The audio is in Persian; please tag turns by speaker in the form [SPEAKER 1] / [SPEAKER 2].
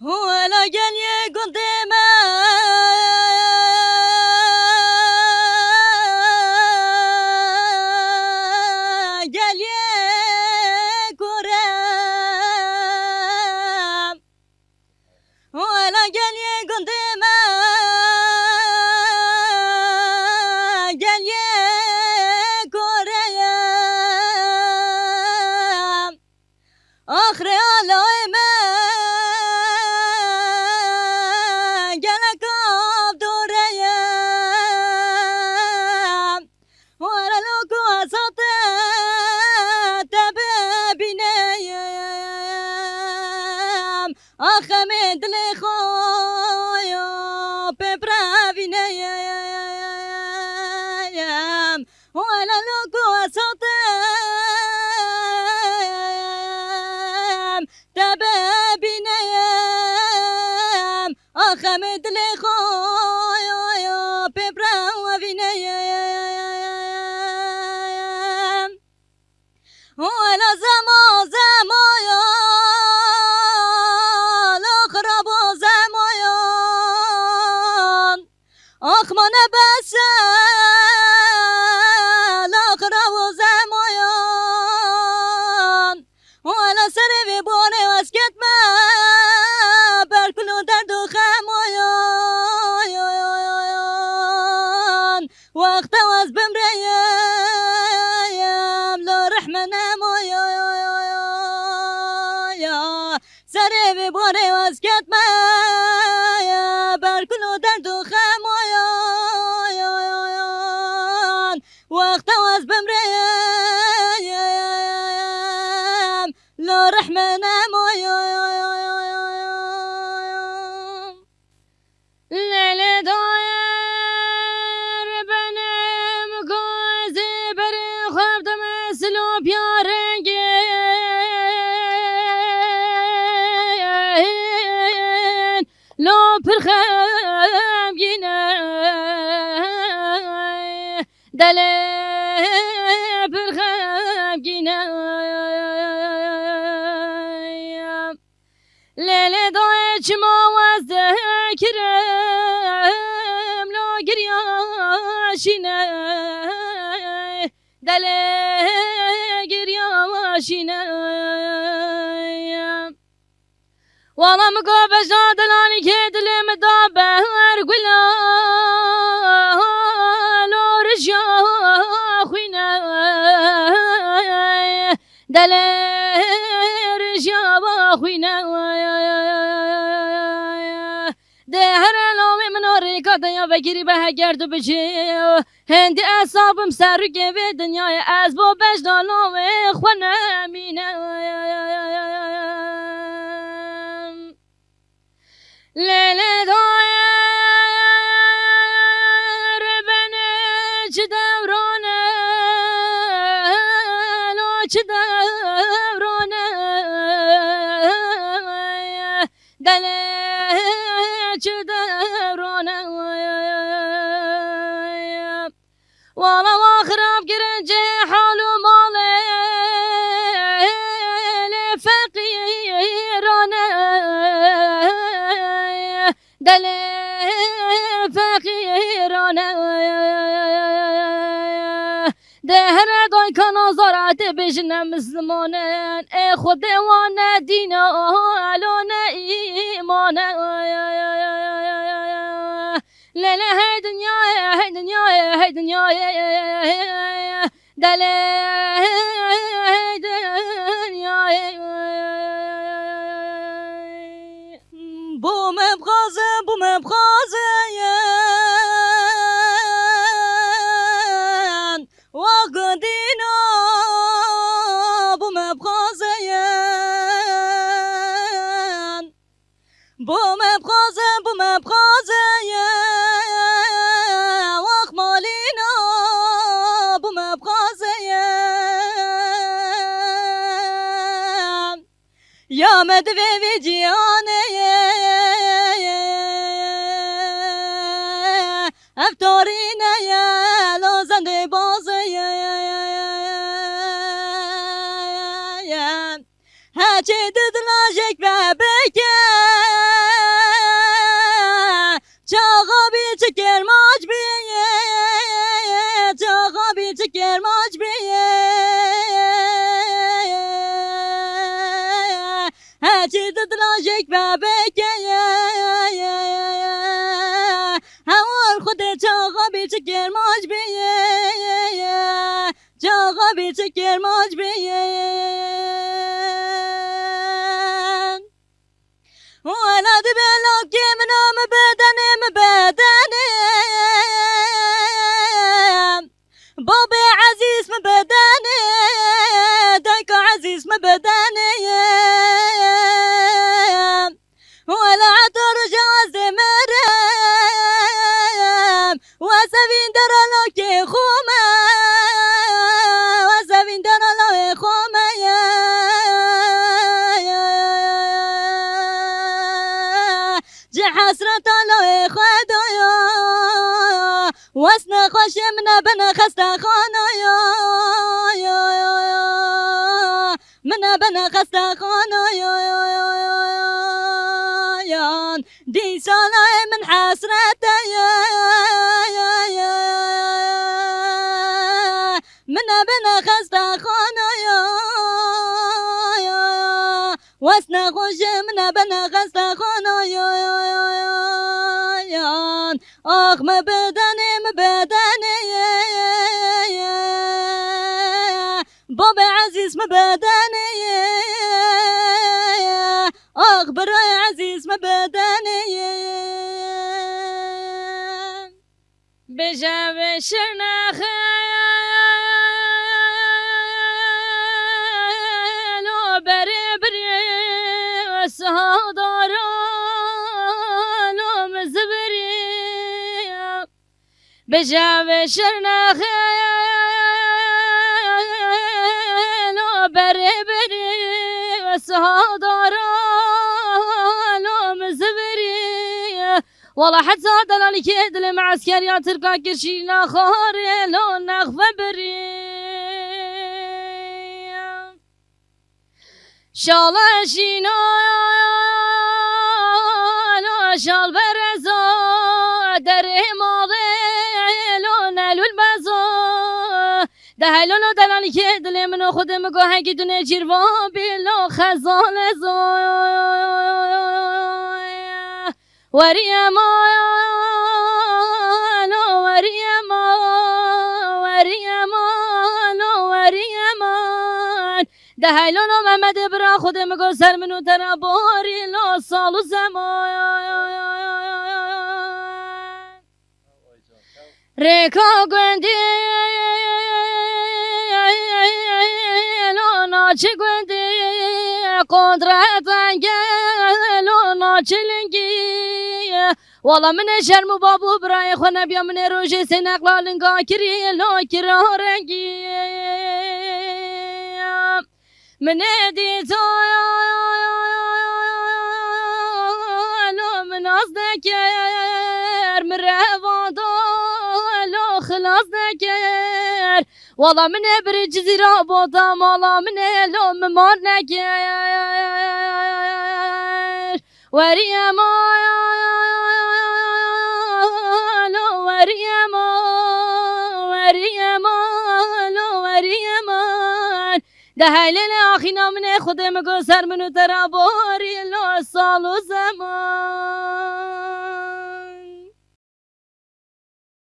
[SPEAKER 1] ولا قال يا قديمة قال يا كرام ولا قال يا قديمة قال يا كرام آخر علامة أخمد لي خويا ببرافينا ولا لوكو صوتام تبابينا أخمد لي خويا ببرافينا ولا زمان أخمنا بس الأخرى وزمايان ولا سري بوني واسكت ما بركلو درد خمايان وقت واز بمريم لو رحمنا مويا سري بوني واسكت ما بركلو درد وقت واز بمريم لو رحمنا ليلة داير بنام قوزي بري خفت مسلو بيارنجين لو برخام جينا دلي برخام جينا ليلة ضايج ما وذكرم لو قرياشنا دلي قرياشنا والله مقوبة جادلاني كيد اللي مدابة ارقلا لو رجع خوينا دلي رجع خوينا دهر لومي من وريكا دنيا بگیری به گرد و بجی هندی اصابم سر گوی دنیای از با بجدا لومي خونه مینه لیل دایر بنه چه دورانه لو چه دورانه دله چه دورانه والا واخراب گرنجه حالو ماله لفقیرانه دل فقیرانه دهر دای کنا زارت بجنه مسلمانن ای خود وانه دینه الانه ایمانه لیله هی دنیای هی دنیای هی دنیای دل هی دنیای بوم بغازه وقدينا بوم بغازه واخمالينا بوم بغازه يا مدوي وجيانه افتارینه لازنده بازه هرچه ددلاجک و بکن دلاجك بابك هوار خود چاقا بی چکر ماج بیه چاقا بی چکر ماج بیه ولاد بلاک منام بدنم باب عزيز مبداني دايك عزيز مبداني ولا عطر جواز مرام وسفين درلوكي خوما وسفين درلوكي خوما جي حسرة لوي خدويا واسنا خوش منا بنا خستا خانا منا بنا خستا خانا دي سالا من حسرتا منا بنا خستا خانا واسنا خوش منا بنا خستا خانا آخ مبدني بابا عزيز مبدني آخ براي عزيز مبدني بجا بشرنا خيالو بري بري والسهادارو بجا بشرنا خيالو بري بري والسهادارو مزبري والله حتى دلالي كيد المعسكر يا تركا كرشينا خاري لو نخفى بري شالا شينا لو شال برزو دري ماضي ده هلولو دلانی که دل منو خودم گوه که دونه جیروان بیلو خزان زوی وریم آلو وریم آن ده هلولو محمد برا خودم گو سر منو ترا باری لو سالو زمان ریکا گوندی ناچ گوندی قدرت انگلو ناچ لنگی والا من شرم بابو برای خونه بیا من روژه سنقلا لنگا کری لو کرا رنگی من دیتا لو من از نکر من روادا خلاص نکر والا من بر جزیره بودم والا من لو ممار نکر وریم آلو وریم ده هیلن آخینا من خودم گو سر منو ترا باری لو سال و زمان